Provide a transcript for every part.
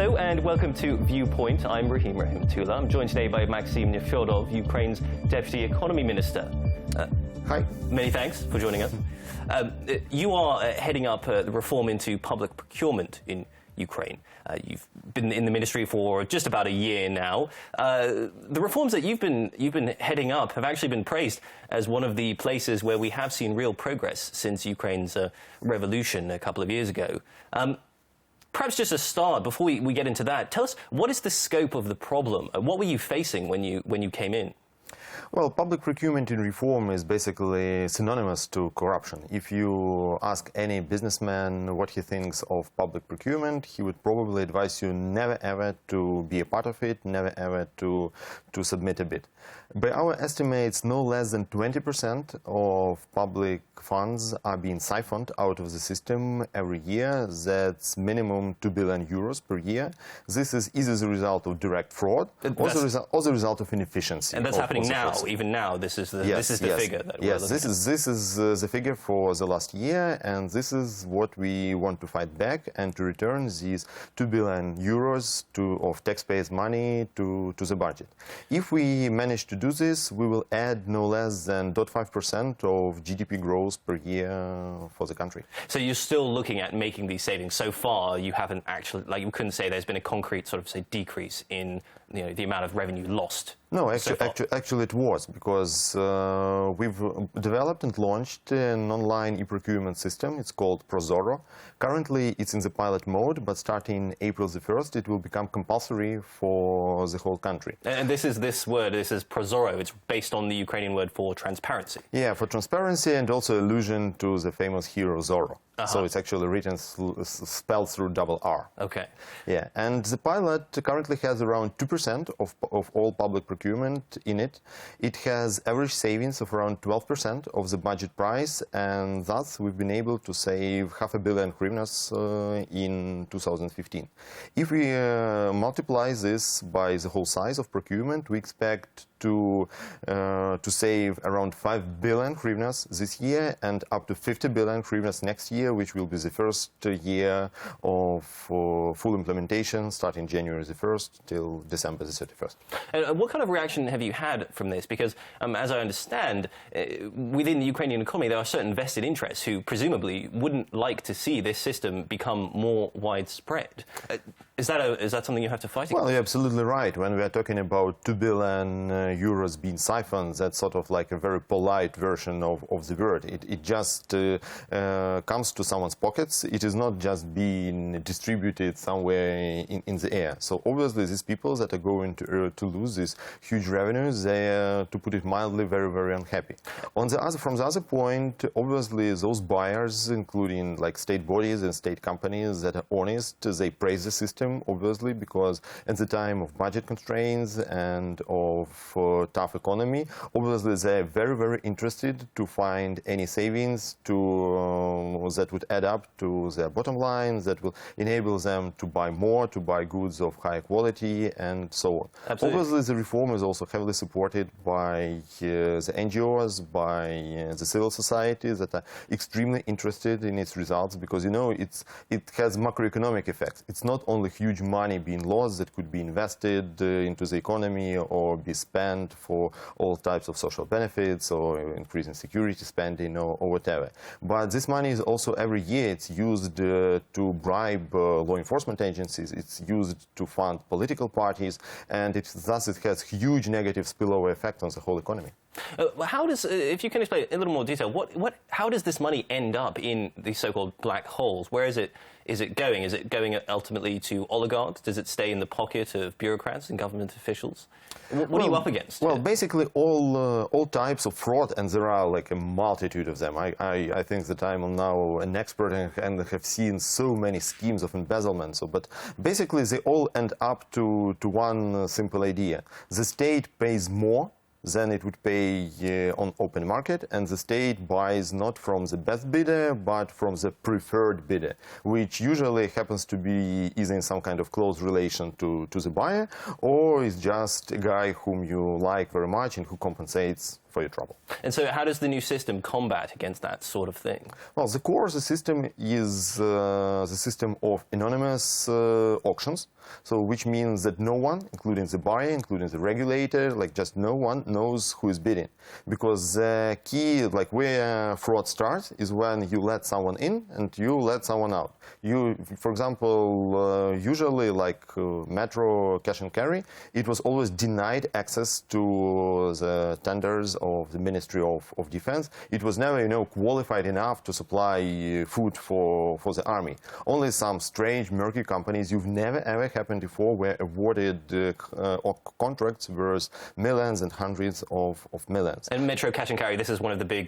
Hello and welcome to Viewpoint. I'm Rahim Rahimtullah. I'm joined today by Maksim Nefyodov, Ukraine's Deputy Economy Minister. Hi. Many thanks for joining us. You are heading up the reform into public procurement in Ukraine. You've been in the ministry for just about a year now. The reforms that you've been heading up have actually been praised as one of the places where we have seen real progress since Ukraine's revolution a couple of years ago. Perhaps just a start, before we get into that, tell us, what is the scope of the problem? What were you facing when you came in? Well, public procurement in reform is basically synonymous to corruption. If you ask any businessman what he thinks of public procurement, he would probably advise you never ever to be a part of it, never ever to submit a bid. By our estimates, no less than 20% of public funds are being siphoned out of the system every year. That's minimum 2 billion euros per year. This is either the result of direct fraud or the result of inefficiency. And that's happening now, even now. This is the figure that we're looking at. This is the figure for the last year, and this is what we want to fight back and to return these 2 billion euros of taxpayers' money to the budget. If we manage to do this, we will add no less than 0.5% of GDP growth per year for the country. So you're still looking at making these savings. So far, you haven't actually, you couldn't say there's been a concrete sort of, say, decrease in the amount of revenue lost. No, actually it was, because we've developed and launched an online e-procurement system. It's called Prozoro. Currently, it's in the pilot mode, but starting April the 1st, it will become compulsory for the whole country. And this is Prozoro. It's based on the Ukrainian word for transparency. Yeah, for transparency and also allusion to the famous hero Zorro. So it's actually written, spelled through double R. Okay. Yeah, and the pilot currently has around 2% of all public procurement in it. It has average savings of around 12% of the budget price, and thus we've been able to save $500 million hryvnias in 2015. If we multiply this by the whole size of procurement, we expect to save around 5 billion hryvnias this year and up to 50 billion hryvnias next year, which will be the first year of full implementation, starting January the 1st till December the 31st. And what kind of reaction have you had from this? Because, as I understand, within the Ukrainian economy, there are certain vested interests who presumably wouldn't like to see this system become more widespread. Is that something you have to fight against? Well, you're absolutely right. When we are talking about 2 billion euros being siphoned, that's sort of like a very polite version of the word. It just comes to someone's pockets. It is not just being distributed somewhere in the air. So obviously these people that are going to lose these huge revenues, they are, to put it mildly, very, very unhappy. From the other point, obviously those buyers, including like state bodies and state companies that are honest, they praise the system, obviously, because at the time of budget constraints and of tough economy, obviously they're very, very interested to find any savings that would add up to their bottom line, that will enable them to buy more, to buy goods of high quality, and so on. Absolutely. Obviously, the reform is also heavily supported by the NGOs, by the civil society that are extremely interested in its results, because, it has macroeconomic effects. It's not only huge money being lost that could be invested into the economy or be spent for all types of social benefits or increasing security spending or whatever. But this money is also every year it's used to bribe law enforcement agencies. It's used to fund political parties, and thus it has huge negative spillover effect on the whole economy. How does, if you can explain in a little more detail, how does this money end up in these so-called black holes? Where is it going? Is it going ultimately to oligarchs? Does it stay in the pocket of bureaucrats and government officials? What are you up against? Well, basically all types of fraud, and there are like a multitude of them. I think that I'm now an expert and have seen so many schemes of embezzlement. But basically they all end up to one simple idea. The state pays more than it would pay on open market, and the state buys not from the best bidder, but from the preferred bidder, which usually happens to be either in some kind of close relation to the buyer, or is just a guy whom you like very much and who compensates for your trouble. And so how does the new system combat against that sort of thing? Well, the core of the system is the system of anonymous auctions, so which means that no one, including the buyer, including the regulator, like just no one knows who is bidding. Because the key, like where fraud starts, is when you let someone in and you let someone out. You, for example, usually like metro cash and carry, it was always denied access to the tenders of the Ministry of Defense. It was never, qualified enough to supply food for the army. Only some strange, murky companies you've never ever happened before were awarded contracts worth millions and hundreds of millions. And Metro Cash and Carry, this is one of the big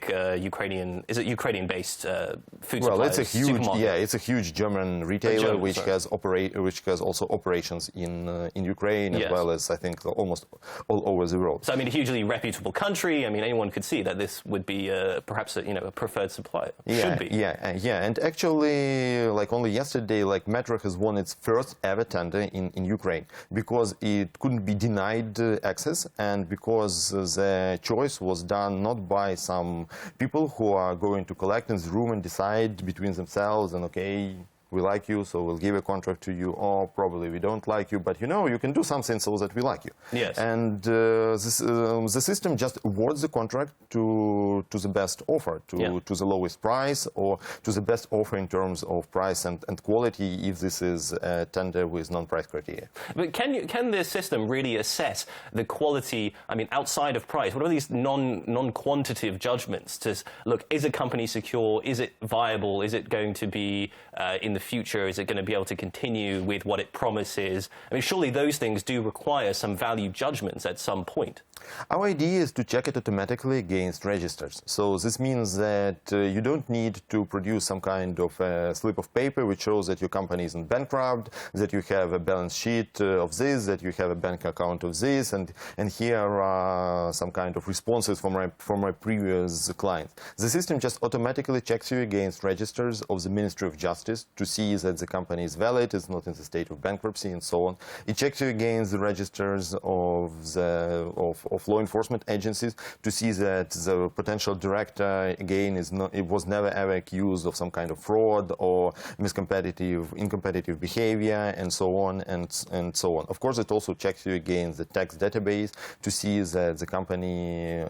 Ukrainian-based food suppliers? Well, it's a huge, supermarket. yeah, it's a huge German retailer which has also operations in Ukraine as well as I think almost all over the world. So I mean, a hugely reputable country. I mean, anyone could see that this would be perhaps a preferred supplier. Should be. Yeah. And actually, like only yesterday, like Metro has won its first ever tender in Ukraine because it couldn't be denied access and because the choice was done not by some people who are going to collect in the room and decide between themselves and okay, we like you, so we'll give a contract to you, or probably we don't like you, but you can do something so that we like you. Yes. And the system just awards the contract to the best offer, to the lowest price, or to the best offer in terms of price and quality if this is a tender with non-price criteria. But can this system really assess the quality, I mean, outside of price? What are these non-quantitative judgments to look, is a company secure, is it viable, is it going to be in the future, is it going to be able to continue with what it promises? I mean, surely those things do require some value judgments at some point. Our idea is to check it automatically against registers. So this means that you don't need to produce some kind of a slip of paper which shows that your company isn't bankrupt, that you have a balance sheet of this, that you have a bank account of this, and here are some kind of responses from my previous clients. The system just automatically checks you against registers of the Ministry of Justice to see that the company is valid, it's not in the state of bankruptcy, and so on. It checks you against the registers of law enforcement agencies to see that the potential director, again, was never ever accused of some kind of fraud or incompetitive behavior, and so on and so on. Of course, it also checks you against the tax database to see that the company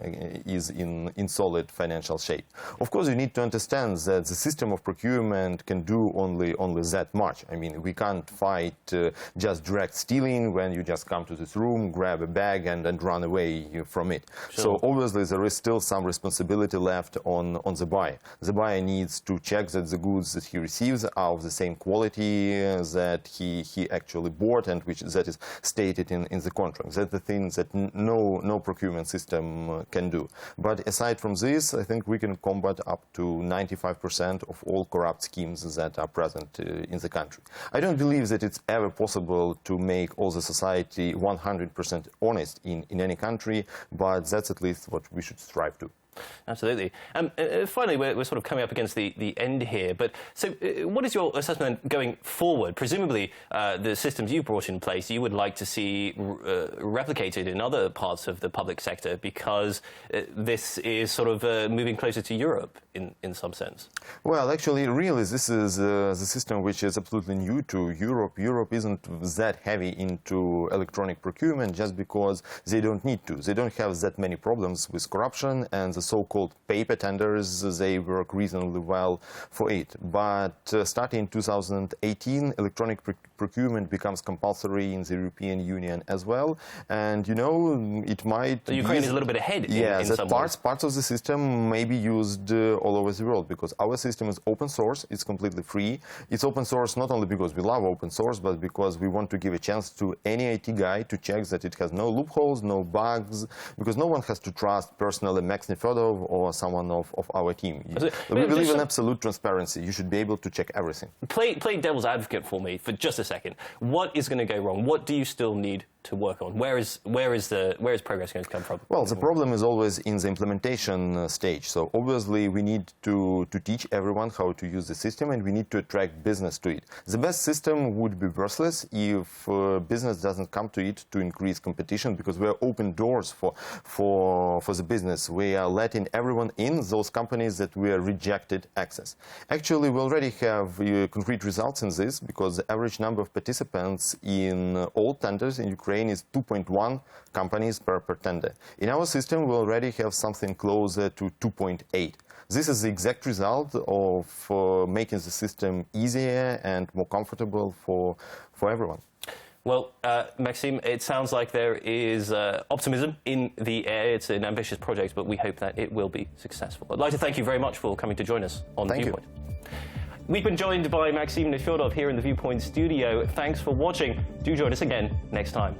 is in solid financial shape. Of course, you need to understand that the system of procurement can do only that much. I mean, we can't fight just direct stealing when you just come to this room, grab a bag, and run away from it. Sure. So obviously there is still some responsibility left on the buyer. The buyer needs to check that the goods that he receives are of the same quality that he actually bought and that is stated in the contract. That's the thing that no procurement system can do. But aside from this, I think we can combat up to 95% of all corrupt schemes that are present in the country. I don't believe that it's ever possible to make all the society 100% honest in any country, but that's at least what we should strive to. Absolutely. Finally, we're sort of coming up against the end here, but so what is your assessment going forward? Presumably, the systems you brought in place, you would like to see replicated in other parts of the public sector because this is sort of moving closer to Europe in some sense. Well, actually, really, this is the system which is absolutely new to Europe. Europe isn't that heavy into electronic procurement just because they don't need to. They don't have that many problems with corruption, and the so-called paper tenders, they work reasonably well for it. But starting in 2018, electronic procurement becomes compulsory in the European Union as well. And, it might... So Ukraine is a little bit ahead in some ways. Parts of the system may be used all over the world because our system is open source, it's completely free. It's open source not only because we love open source, but because we want to give a chance to any IT guy to check that it has no loopholes, no bugs, because no one has to trust personally Maksim Nefyodov or someone of our team. We believe in absolute transparency. You should be able to check everything. Play devil's advocate for me for just a second. What is going to go wrong? What do you still need to work on? Where is progress going to come from? Well, the problem is always in the implementation stage. So obviously we need to teach everyone how to use the system, and we need to attract business to it. The best system would be worthless if business doesn't come to it to increase competition, because we are open doors for the business. We are letting everyone in, those companies that were rejected access. Actually, we already have concrete results in this, because the average number of participants in all tenders in Ukraine is 2.1 companies per tender. In our system, we already have something closer to 2.8. This is the exact result of making the system easier and more comfortable for everyone. Well, Maksim, it sounds like there is optimism in the air. It's an ambitious project, but we hope that it will be successful. I'd like to thank you very much for coming to join us on Viewpoint. We've been joined by Maksim Nefyodov here in the Viewpoint studio. Thanks for watching. Do join us again next time.